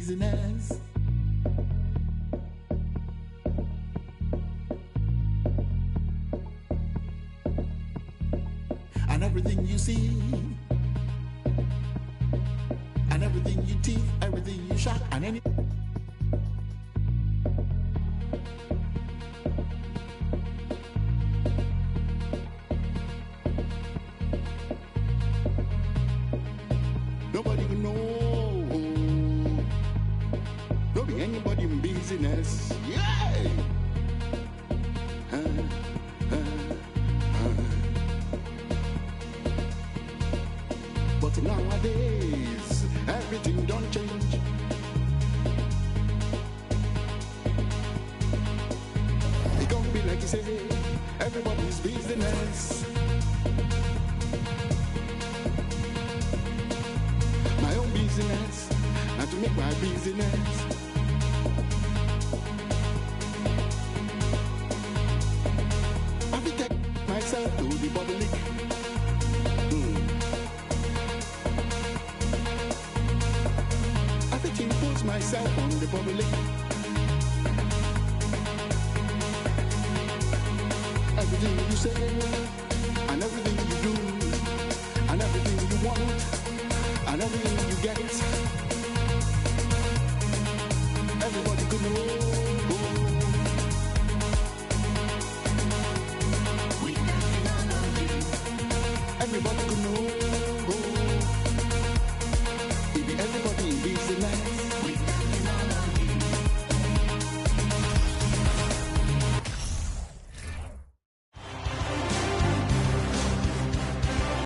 business. And everything you see, and everything you teeth, everything you shot, and any. Nobody can know. Don't be anybody in business. Yeah. But nowadays, everything don't change. It can't be like you say, everybody's business. My own business, not to make my business. I will take myself to the public. I will impose myself on the public. Everything you say, and everything you do, and everything you want, and everything you get, everybody could know. Everybody could know. If everybody in business.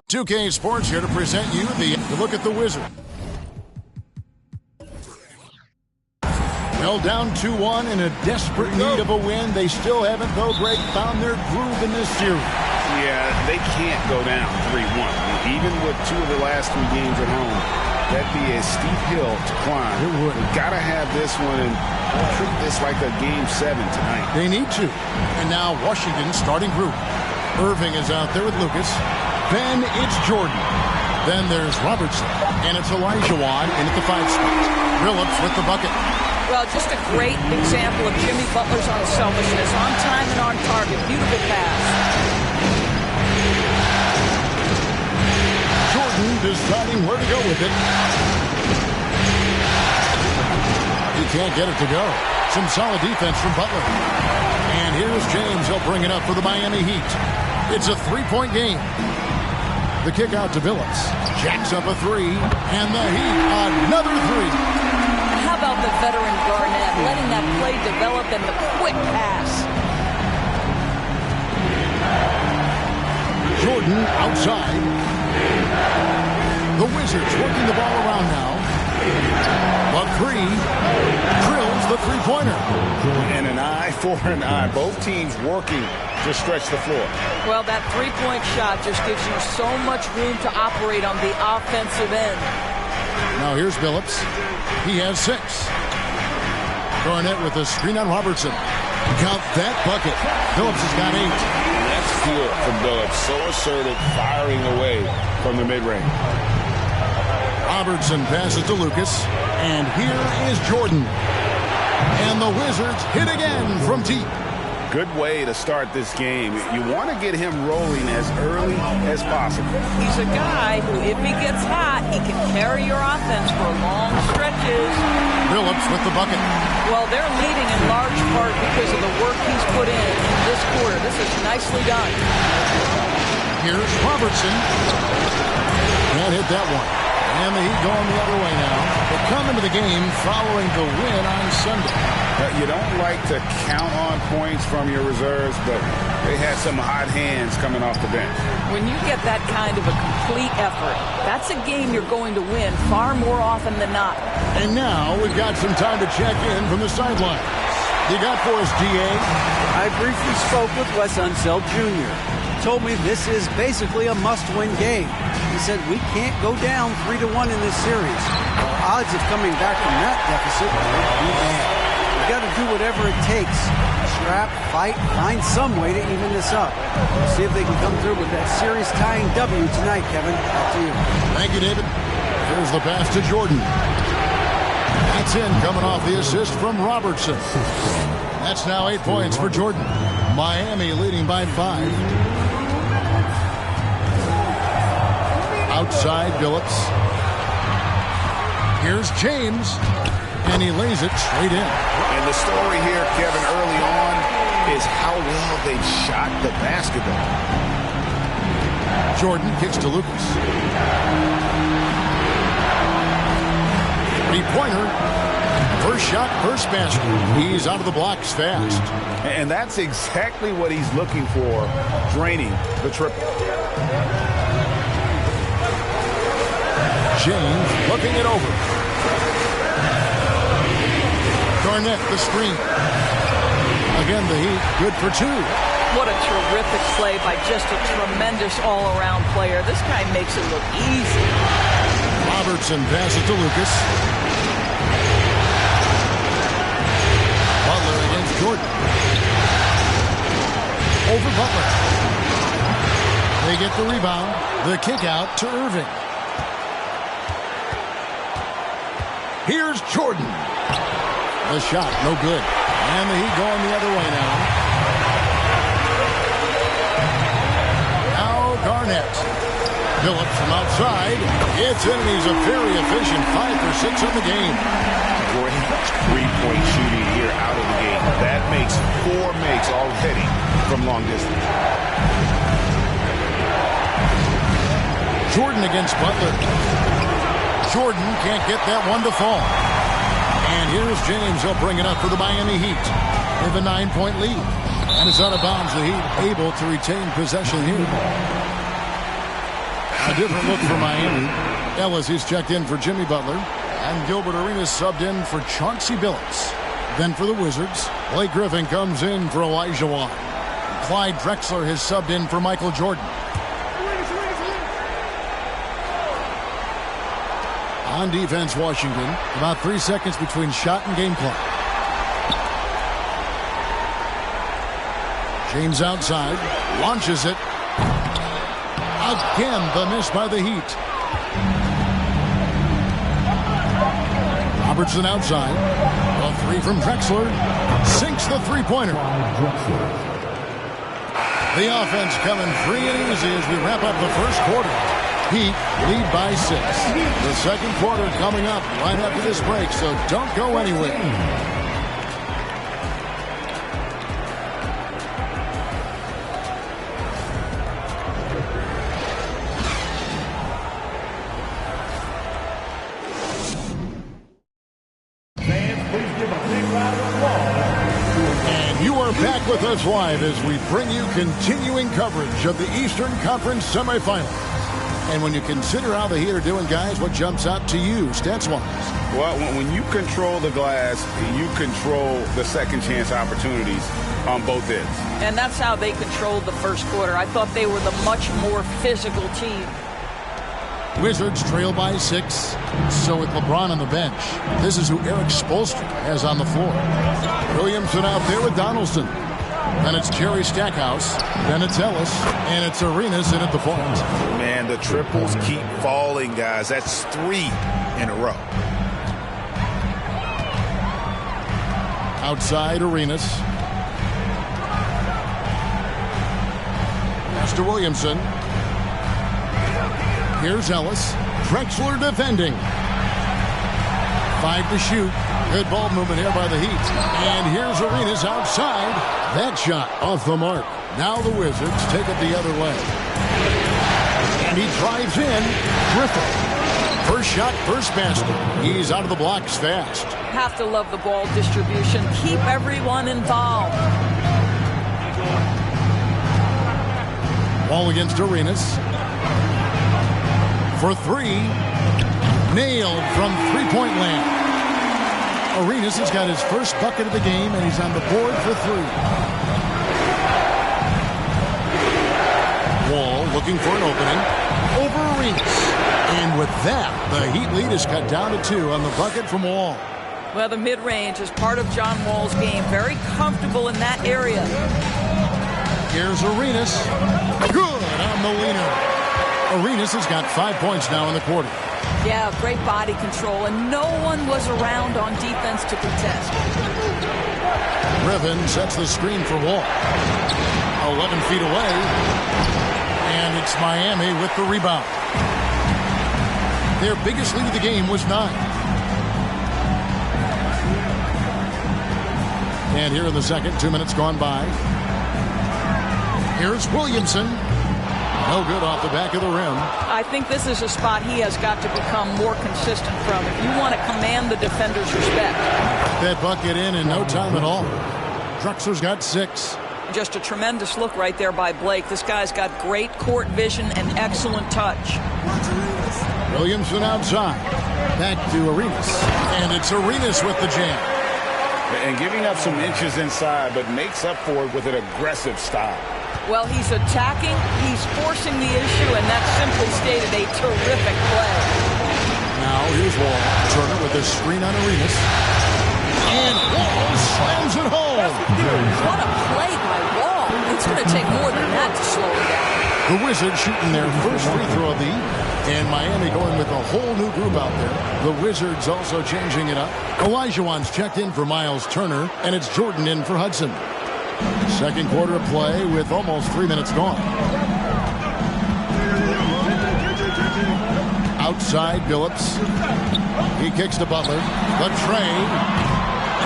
2K Sports here to present you the look at the Wizard. Held down 2-1 in a desperate need of a win. They still haven't, though, Greg, found their groove in this series. Yeah, they can't go down 3-1. Even with 2 of the last 3 games at home, that'd be a steep hill to climb. It would. We've got to have this one and treat this like a Game 7 tonight. They need to. And now Washington's starting group. Irving is out there with Lucas. Then it's Jordan. Then there's Robertson. And it's Elijah in at the 5 spot. Phillips with the bucket. Well, just a great example of Jimmy Butler's unselfishness. On time and on target. Beautiful pass. Jordan deciding where to go with it. He can't get it to go. Some solid defense from Butler. And here's James. He'll bring it up for the Miami Heat. It's a 3-point game. The kick out to Phillips. Jacks up a 3. And the Heat, another 3. How about the veteran Garnett letting that play develop and the quick pass? Jordan outside. The Wizards working the ball around now. McCree drills the three-pointer. And an eye for an eye. Both teams working to stretch the floor. Well, that three-point shot just gives you so much room to operate on the offensive end. Now here's Phillips. He has 6. Garnett with a screen on Robertson. Count that bucket. Phillips has got 8. That's good from Phillips. So assertive, firing away from the mid-range. Robertson passes to Lucas. And here is Jordan. And the Wizards hit again from deep. Good way to start this game. You want to get him rolling as early as possible. He's a guy who, if he gets hot, he can carry your offense for long stretches. Phillips with the bucket. Well, they're leading in large part because of the work he's put in this quarter. This is nicely done. Here's Robertson. Can't hit that one. And the Heat going the other way now. They come into the game following the win on Sunday. You don't like to count on points from your reserves, but they had some hot hands coming off the bench. When you get that kind of a complete effort, that's a game you're going to win far more often than not. And now we've got some time to check in from the sidelines. You got for us, DA? I briefly spoke with Wes Unseld Jr. He told me this is basically a must-win game. He said we can't go down 3-1 in this series. Our odds of coming back from that deficit would be bad. We've got to do whatever it takes. Scrap, fight, find some way to even this up. We'll see if they can come through with that series-tying W tonight, Kevin. Back to you. Thank you, David. Here's the pass to Jordan. Back It's in, coming off the assist from Robertson. That's now 8 points for Jordan. Miami leading by 5. Outside Billups. Here's James. And he lays it straight in. And the story here, Kevin, early on is how well they've shot the basketball. Jordan kicks to Lucas. Three-pointer. First shot, first basket. He's out of the blocks fast. And that's exactly what he's looking for, draining the triple. James looking it over. Garnett, the screen. Again, the Heat, good for 2. What a terrific play by just a tremendous all-around player. This guy makes it look easy. Robertson passes to Lucas. Butler against Jordan. Over Butler. They get the rebound. The kick out to Irving. Here's Jordan. The shot, no good. And the Heat going the other way now. Now Garnett. Phillips from outside. It's in, and he's a very efficient 5 for 6 in the game. Great three-point shooting here out of the gate. That makes 4 makes already from long distance. Jordan against Butler. Jordan can't get that one to fall. And here's James. He'll bring it up for the Miami Heat. They have a 9-point lead. And it's out of bounds. The Heat able to retain possession here. A different look for Miami. Ellis, he's checked in for Jimmy Butler. And Gilbert Arenas subbed in for Chauncey Billups. Then for the Wizards, Blake Griffin comes in for Elijah Wan. Clyde Drexler has subbed in for Michael Jordan. On defense, Washington. About 3 seconds between shot and game clock. James outside. Launches it. Again, the miss by the Heat. Robertson outside. A 3 from Drexler. Sinks the three-pointer. The offense coming free and easy as we wrap up the first quarter. Heat lead by 6. The second quarter coming up right after this break, so don't go anywhere. And you are back with us live as we bring you continuing coverage of the Eastern Conference semifinals. And when you consider how the Heat are doing, guys, what jumps out to you, stats-wise? Well, when you control the glass, you control the second chance opportunities on both ends. And that's how they controlled the first quarter. I thought they were the much more physical team. Wizards trail by 6. So with LeBron on the bench, this is who Eric Spoelstra has on the floor. Williamson out there with Donaldson. Then it's Jerry Stackhouse. Then it's Ellis. And it's Arenas in at the point. Man, the triples keep falling, guys. That's 3 in a row. Outside Arenas. Pass to Williamson. Here's Ellis. Drexler defending. 5 to shoot. Good ball movement here by the Heat. And here's Arenas outside. That shot off the mark. Now the Wizards take it the other way. And he drives in. Griffin. First shot, first basket. He's out of the blocks fast. Have to love the ball distribution. Keep everyone involved. Ball against Arenas. For 3. Nailed from three-point land. Arenas has got his first bucket of the game, and he's on the board for 3. Wall looking for an opening. Over Arenas. And with that, the Heat lead is cut down to 2 on the bucket from Wall. Well, the mid-range is part of John Wall's game. Very comfortable in that area. Here's Arenas. Good on the leaner. Arenas has got 5 points now in the quarter. Yeah, great body control, and no one was around on defense to contest. Griffin sets the screen for Wall. 11 feet away. And it's Miami with the rebound. Their biggest lead of the game was 9. And here in the second, 2 minutes gone by. Here's Williamson. No good off the back of the rim. I think this is a spot he has got to become more consistent from if you want to command the defender's respect. That bucket in no time at all. Drexler's got 6. Just a tremendous look right there by Blake. This guy's got great court vision and excellent touch. Williamson outside. Back to Arenas. And it's Arenas with the jam. And giving up some inches inside, but makes up for it with an aggressive style. Well, he's attacking, he's forcing the issue, and that's simply stated a terrific play. Now here's Wall. Turner with a screen on Arenas. And Wall slams it home. What a play by Wall. It's going to take more than that to slow him down. The Wizards shooting their first free throw of the evening. And Miami going with a whole new group out there. The Wizards also changing it up. Olajuwon's checked in for Miles Turner, and it's Jordan in for Hudson. Second quarter of play with almost 3 minutes gone. Outside, Billups. He kicks to Butler. The trade.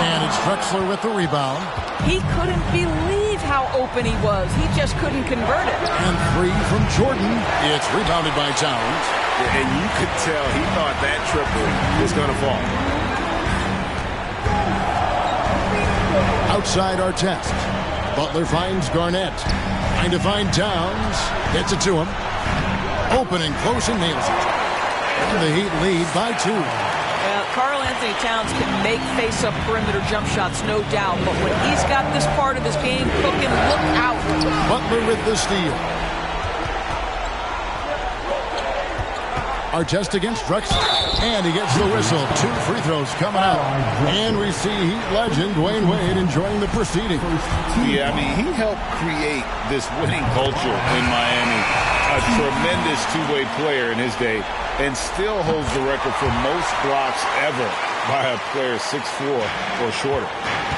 And it's Drexler with the rebound. He couldn't believe how open he was. He just couldn't convert it. And 3 from Jordan. It's rebounded by Towns. And you could tell he thought that triple was going to fall. Outside Artest. Butler finds Garnett. Trying to find Towns. Gets it to him. Opening close and nails it. And the Heat lead by 2. Karl Anthony Towns can make face-up perimeter jump shots, no doubt. But when he's got this part of his game cooking, look out. Butler with the steal. Artest against Drexler. And he gets the whistle. 2 free throws coming out. And we see Heat legend Dwayne Wade enjoying the proceeding. Yeah, I mean, he helped create this winning culture in Miami. A tremendous two-way player in his day. And still holds the record for most blocks ever by a player 6'4" or shorter.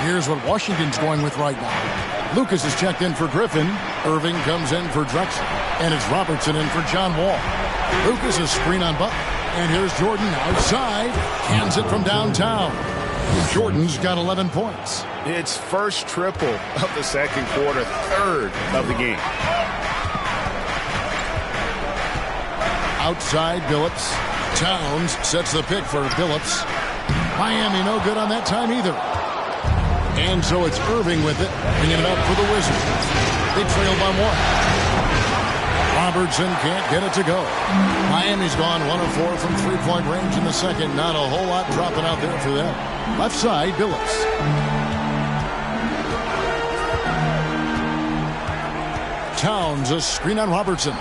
Here's what Washington's going with right now. Lucas is checked in for Griffin. Irving comes in for Drexler. And it's Robertson in for John Wall. Lucas is screen on Butler. And here's Jordan outside. Cans it from downtown. Jordan's got 11 points. It's first triple of the second quarter, third of the game. Outside Billups. Towns sets the pick for Billups. Miami no good on that time either. And so it's Irving with it, bringing it up for the Wizards. They trail by 1. Robertson can't get it to go. Miami's gone 1 of 4 from three-point range in the second. Not a whole lot dropping out there for them. Left side, Billups. Towns, a screen on Robertson.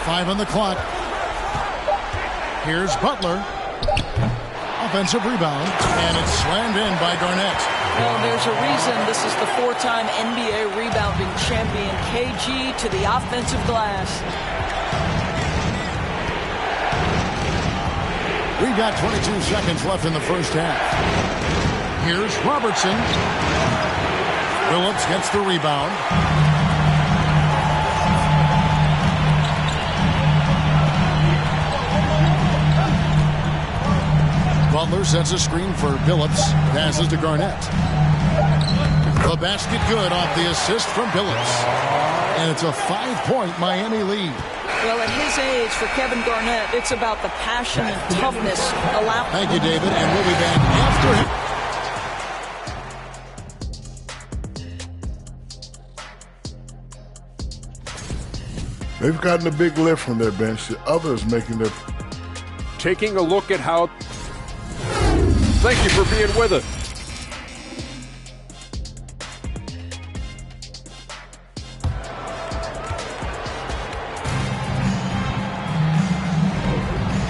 5 on the clock. Here's Butler. Offensive rebound. And it's slammed in by Garnett. Well, there's a reason this is the 4-time NBA rebounding champion. KG to the offensive glass. We've got 22 seconds left in the first half. Here's Robertson. Billups gets the rebound. Butler sets a screen for Billups. Passes to Garnett. The basket good off the assist from Billups. And it's a 5-point Miami lead. Well, at his age, for Kevin Garnett, it's about the passion and toughness. Thank you, David. And we'll be back after him. They've gotten a big lift from their bench. The others making their... Taking a look at how... Thank you for being with us.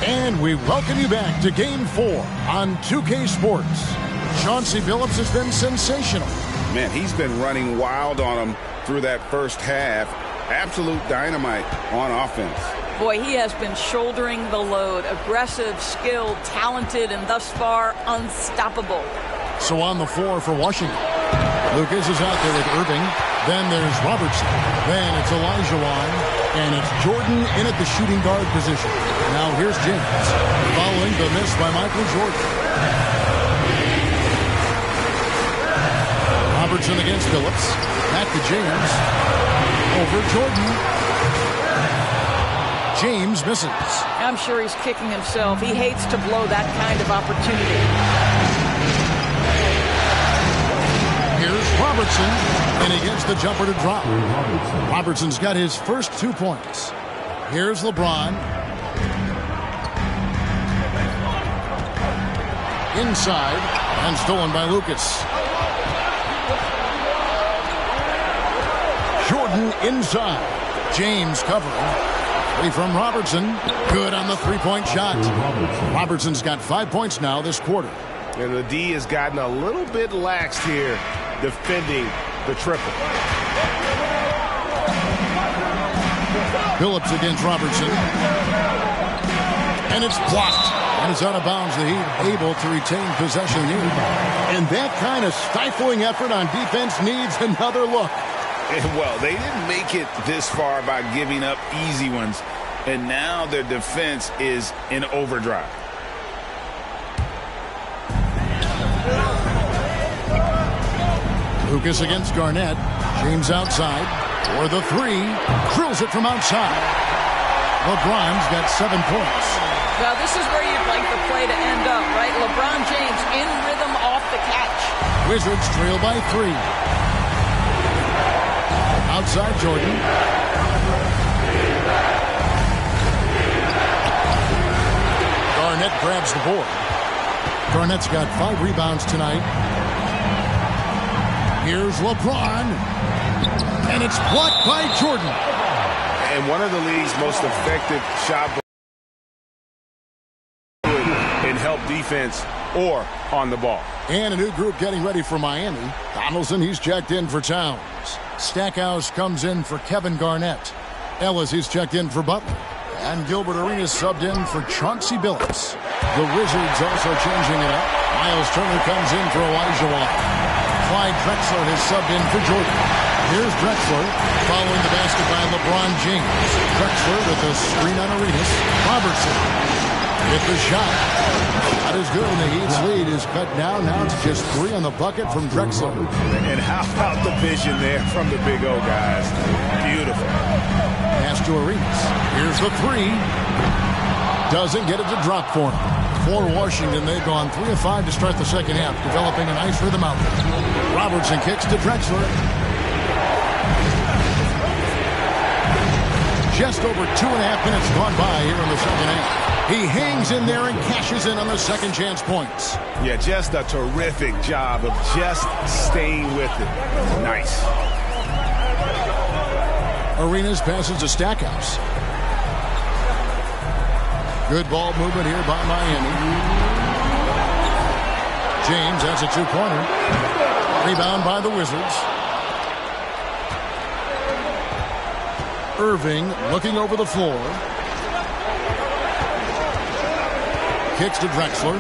And we welcome you back to Game 4 on 2K Sports. Chauncey Billups has been sensational. Man, he's been running wild on him through that first half. Absolute dynamite on offense. Boy, he has been shouldering the load. Aggressive, skilled, talented, and thus far unstoppable. So on the floor for Washington, Lucas is out there with Irving. Then there's Robertson. Then it's Olajuwon. And it's Jordan in at the shooting guard position. Now here's James, following the miss by Michael Jordan. Robertson against Phillips. Back to James. Over Jordan. James misses. I'm sure he's kicking himself. He hates to blow that kind of opportunity. Here's Robertson, and he gets the jumper to drop. Robertson's got his first 2 points. Here's LeBron. Inside, and stolen by Lucas. Jordan inside. James covering. Free from Robertson. Good on the three-point shot. Robertson's got 5 points now this quarter. And the D has gotten a little bit lax here defending the triple. Phillips against Robertson. And it's blocked. And it's out of bounds. The Heat able to retain possession here. And that kind of stifling effort on defense needs another look. Well, they didn't make it this far by giving up easy ones. And now their defense is in overdrive. Lucas against Garnett. James outside. For the three. Drills it from outside. LeBron's got 7 points. Now, this is where you'd like the play to end up, right? LeBron James in rhythm off the catch. Wizards trail by 3. Outside Jordan. Garnett grabs the board. Garnett's got 5 rebounds tonight. Here's LeBron. And it's blocked by Jordan. And one of the league's most effective shot in help defense or on the ball. And a new group getting ready for Miami. Donaldson, he's checked in for Towns. Stackhouse comes in for Kevin Garnett. Ellis, he's checked in for Butler. And Gilbert Arenas subbed in for Chauncey Billups. The Wizards also changing it up. Miles Turner comes in for Olajuwon. Clyde Drexler has subbed in for Jordan. Here's Drexler following the basket by LeBron James. Drexler with a screen on Arenas. Robertson with the shot. Not as good, and the Heat's lead is cut down. Now it's just 3 on the bucket from Drexler. And how about the vision there from the Big O guys? Beautiful. Pass to Arenas. Here's the 3. Doesn't get it to drop for him. For Washington, they've gone 3 of 5 to start the second half, developing a nice rhythm out there. Robertson kicks to Drexler. Just over 2.5 minutes gone by here in the second half. He hangs in there and cashes in on the second chance points. Yeah, just a terrific job of just staying with it. Nice. Arenas passes to Stackhouse. Good ball movement here by Miami. James, that's a 2-pointer. Rebound by the Wizards. Irving looking over the floor. Kicks to Drexler.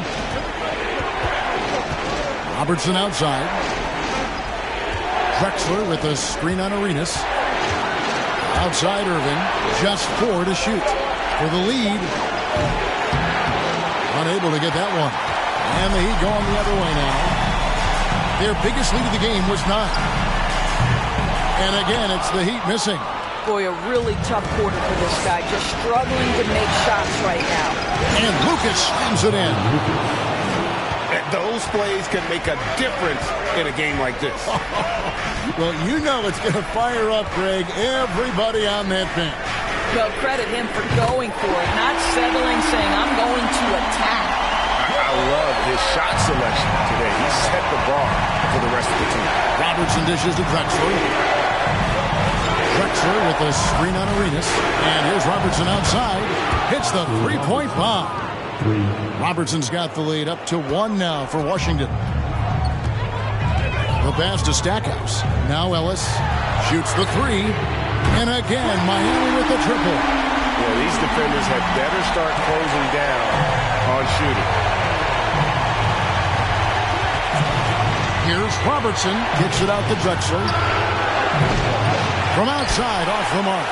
Robertson outside. Drexler with a screen on Arenas. Outside Irving. Just 4 to shoot. For the lead. Unable to get that one. And the Heat going the other way now. Their biggest lead of the game was 9. And again, it's the Heat missing. Boy, a really tough quarter for this guy. Just struggling to make shots right now. And Lucas slams it in. Those plays can make a difference in a game like this. Well, you know it's going to fire up, Greg, everybody on that bench. Well, credit him for going for it, not settling, saying, I'm going to attack. I love his shot selection today. He set the bar for the rest of the team. Robertson dishes to Drexler. Drexler with a screen on Arenas. And here's Robertson outside. Hits the three-point bomb. Robertson's got the lead up to 1 now for Washington. The pass to Stackhouse. Now Ellis shoots the 3. And again, Miami with the triple. Yeah, these defenders had better start closing down on shooting. Here's Robertson. Kicks it out to Drexler. From outside, off the mark.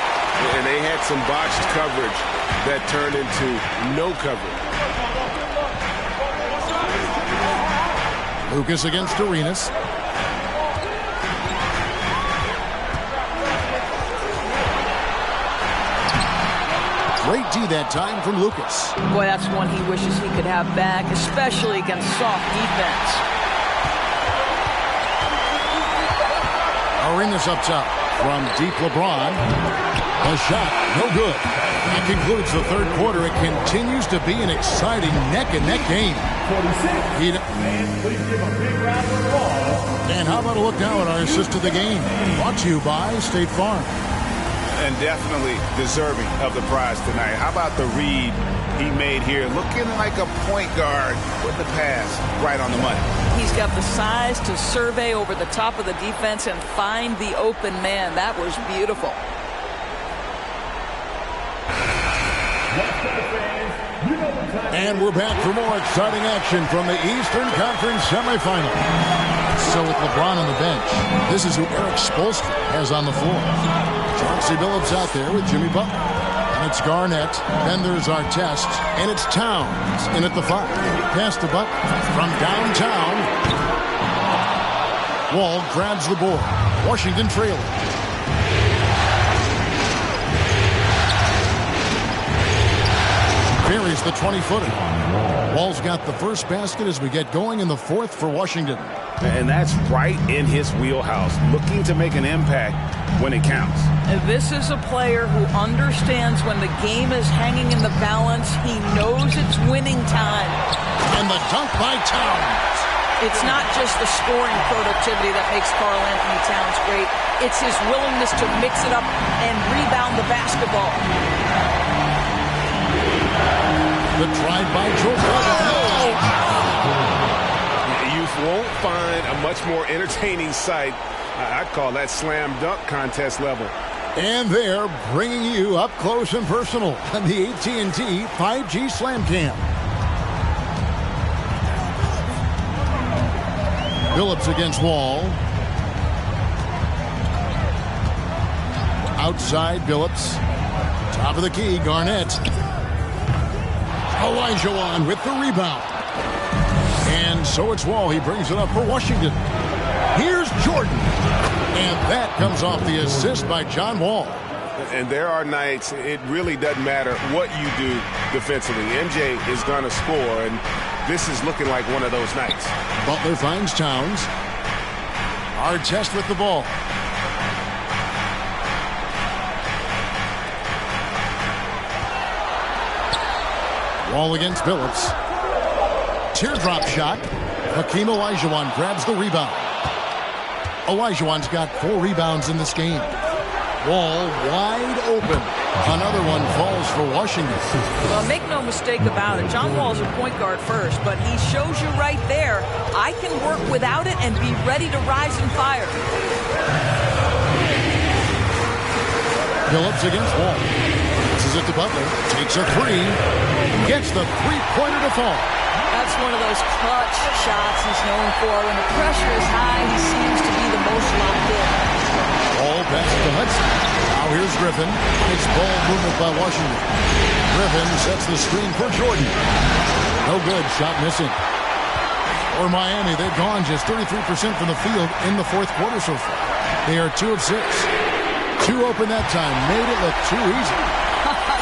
And they had some botched coverage that turned into no coverage. Lucas against Arenas. Great D that time from Lucas. Boy, that's one he wishes he could have back, especially against soft defense. Arenas up top from deep LeBron. A shot, no good. That concludes the third quarter. It continues to be an exciting neck-and-neck game. And how about a look now at our assist of the game? Brought to you by State Farm. And definitely deserving of the prize tonight. How about the read he made here? Looking like a point guard with the pass right on the money. He's got the size to survey over the top of the defense and find the open man. That was beautiful. And we're back for more exciting action from the Eastern Conference semifinal. So with LeBron on the bench, this is who Eric Spoelstra has on the floor. Chauncey Billups out there with Jimmy Butler. And it's Garnett. Then there's Artest. And it's Towns in at the 5. Pass to Butler from downtown. Wall grabs the board. Washington trailing. Buries the 20-footer. Wall's got the first basket as we get going in the fourth for Washington. And that's right in his wheelhouse, looking to make an impact when it counts. And this is a player who understands when the game is hanging in the balance. He knows it's winning time. And the dunk by Towns. It's not just the scoring productivity that makes Karl Anthony Towns great. It's his willingness to mix it up and rebound the basketball. The drive by Jordan. You won't find a much more entertaining sight. I'd call that slam dunk contest level. And they're bringing you up close and personal on the AT&T 5G Slam Cam. Billups against Wall. Outside Billups. Top of the key, Garnett. Olajuwon with the rebound. And so it's Wall. He brings it up for Washington. Here's Jordan. And that comes off the assist by John Wall. And there are nights it really doesn't matter what you do defensively. MJ is going to score, and this is looking like one of those nights. Butler finds Towns. Artest with the ball. Wall against Billups. Teardrop shot. Hakeem Olajuwon grabs the rebound. Olajuwon's got 4 rebounds in this game. Wall wide open. Another one falls for Washington. Well, make no mistake about it. John Wall's a point guard first, but he shows you right there, I can work without it and be ready to rise and fire. Billups against Wall. This is it to Butler. Takes a 3. Gets the three-pointer to fall. That's one of those clutch shots he's known for. When the pressure is high, he seems to be the most locked in. All pass to Hudson. Now here's Griffin. Nice ball movement by Washington. Griffin sets the screen for Jordan. No good. Shot missing. For Miami, they've gone just 33% from the field in the fourth quarter so far. They are 2 of 6. 2 open that time. Made it look too easy.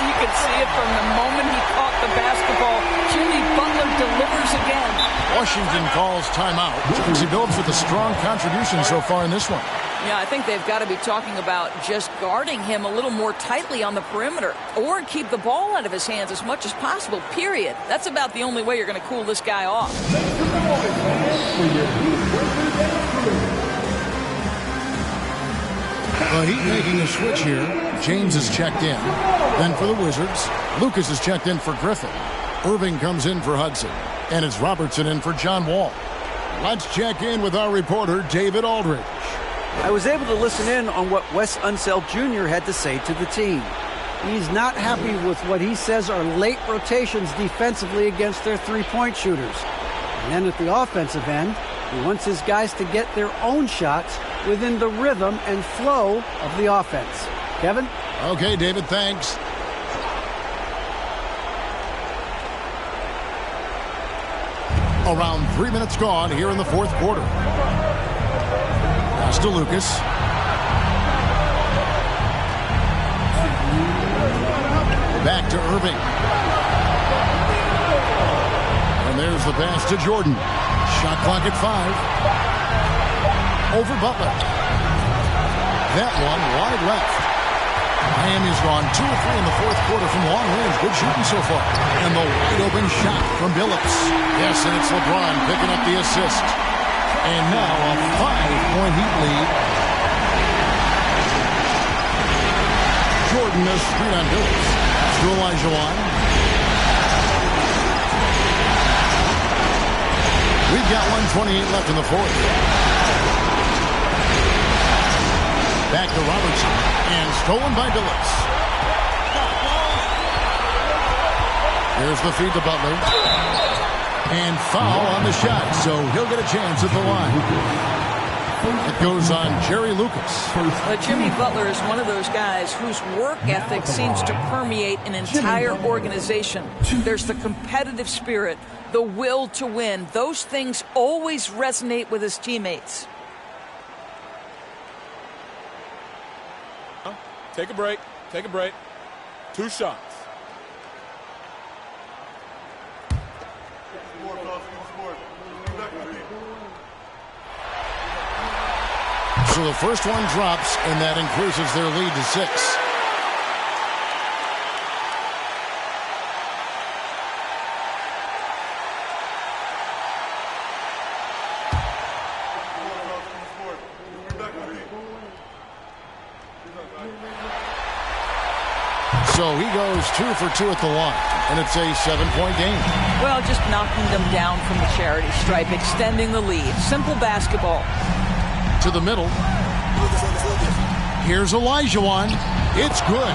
You could see it from the moment he caught the basketball. Jimmy Butler delivers again. Washington calls timeout. Chauncey Billups with a strong contribution so far in this one. Yeah, I think they've got to be talking about just guarding him a little more tightly on the perimeter or keep the ball out of his hands as much as possible, period. That's about the only way you're going to cool this guy off. The Heat making a switch here. James is checked in. Then for the Wizards, Lucas is checked in for Griffin. Irving comes in for Hudson. And it's Robertson in for John Wall. Let's check in with our reporter, David Aldridge. I was able to listen in on what Wes Unseld Jr. had to say to the team. He's not happy with what he says are late rotations defensively against their three-point shooters. And then at the offensive end, he wants his guys to get their own shots within the rhythm and flow of the offense. Kevin? Okay, David, thanks. Around 3 minutes gone here in the fourth quarter. Pass to Lucas. Back to Irving. And there's the pass to Jordan. Shot clock at 5. Over Butler. That one wide left. Miami's gone 2 of 3 in the fourth quarter from long range. Good shooting so far. And the wide open shot from Billups. Yes, and it's LeBron picking up the assist. And now a 5-point Heat lead. Jordan a screen on Billups. To Olajuwon. We've got 1:28 left in the fourth. Back to Robertson. And stolen by Billups. Here's the feed to Butler. And foul on the shot, so he'll get a chance at the line. It goes on Jerry Lucas. Jimmy Butler is one of those guys whose work ethic seems to permeate an entire organization. There's the competitive spirit, the will to win. Those things always resonate with his teammates. Take a break. Take a break. 2 shots. So the first one drops, and that increases their lead to 6. So he goes 2 for 2 at the line, and it's a 7-point game. Well, just knocking them down from the charity stripe, extending the lead. Simple basketball. To the middle. Here's Olajuwon. It's good.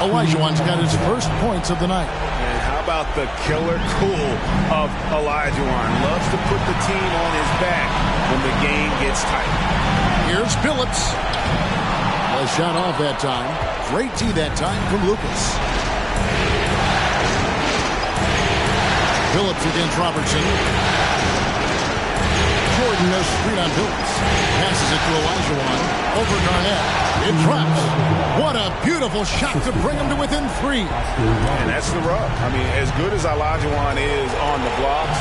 Olajuwon's got his first points of the night. And how about the killer cool of Olajuwon? Loves to put the team on his back when the game gets tight. Here's Billups. A shot off that time. Great tee that time from Lucas. Billups against Robertson. Jordan no screen on Billups. Passes it to Olajuwon. Over Garnett. It drops. What a beautiful shot to bring him to within 3. And that's the rub. I mean, as good as Olajuwon is on the blocks,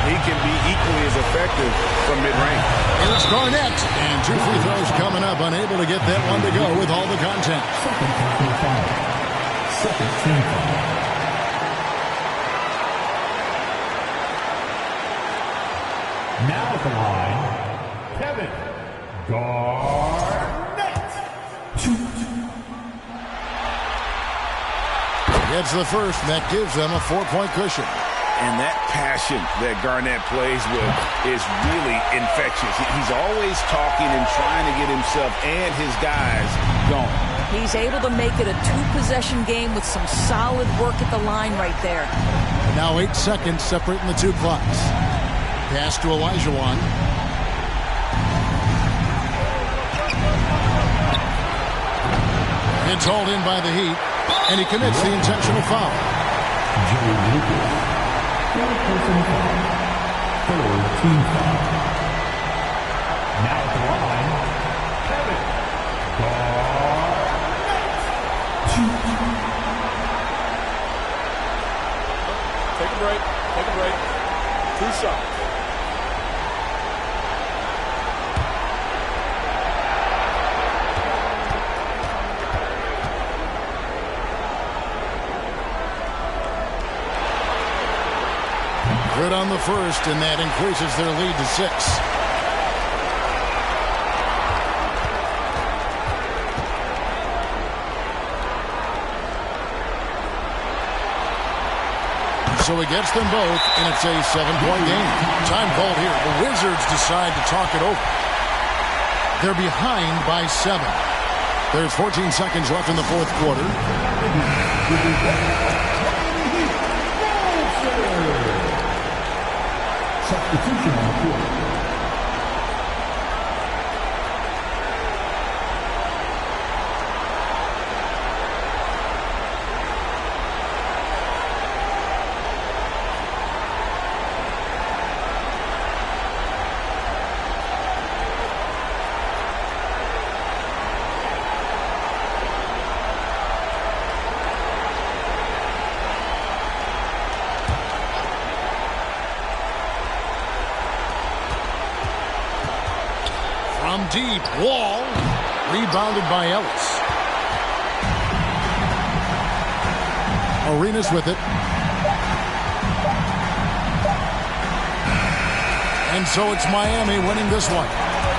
he can be equally as effective from mid-range. Here's Garnett. And 2 free throws coming up. Unable to get that one to go with all the contact. Second team foul. Now at the line, Kevin Garnett. Gets the first, and that gives them a 4-point cushion. And that passion that Garnett plays with is really infectious. He's always talking and trying to get himself and his guys going. He's able to make it a 2-possession game with some solid work at the line right there. Now 8 seconds separating the 2 clocks. Pass to Olajuwon. It's hauled in by the Heat, and he commits the intentional foul. Jerry Lucas. Third personal foul. Third team foul. Now at the line, Kevin Garnett. Take a break. Take a break. 2 shots. Good on the first, and that increases their lead to 6. So he gets them both, and it's a 7-point game. Time called here. The Wizards decide to talk it over. They're behind by 7. There's 14 seconds left in the fourth quarter. Substitution on the field. From deep, Wall, rebounded by Ellis. Arenas with it. And so it's Miami winning this one.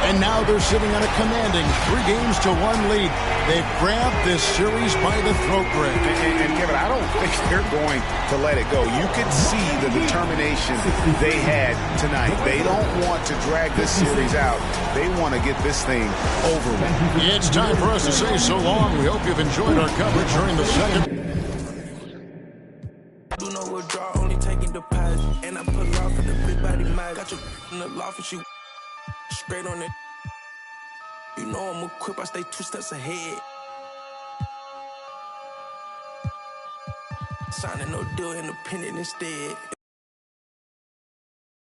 And now they're sitting on a commanding 3-1 lead. They've grabbed this series by the throat, Greg. And Kevin, I don't think they're going to let it go. You could see the determination they had tonight. They don't want to drag this series out. They want to get this thing over with. It's time for us to say so long. We hope you've enjoyed our coverage during the second. Do no withdraw, only taking deposit. And I pull off at the big body mag. Got your in the loft and she straight on it. You know I'm equipped, I stay 2 steps ahead. Signing no deal, independent instead.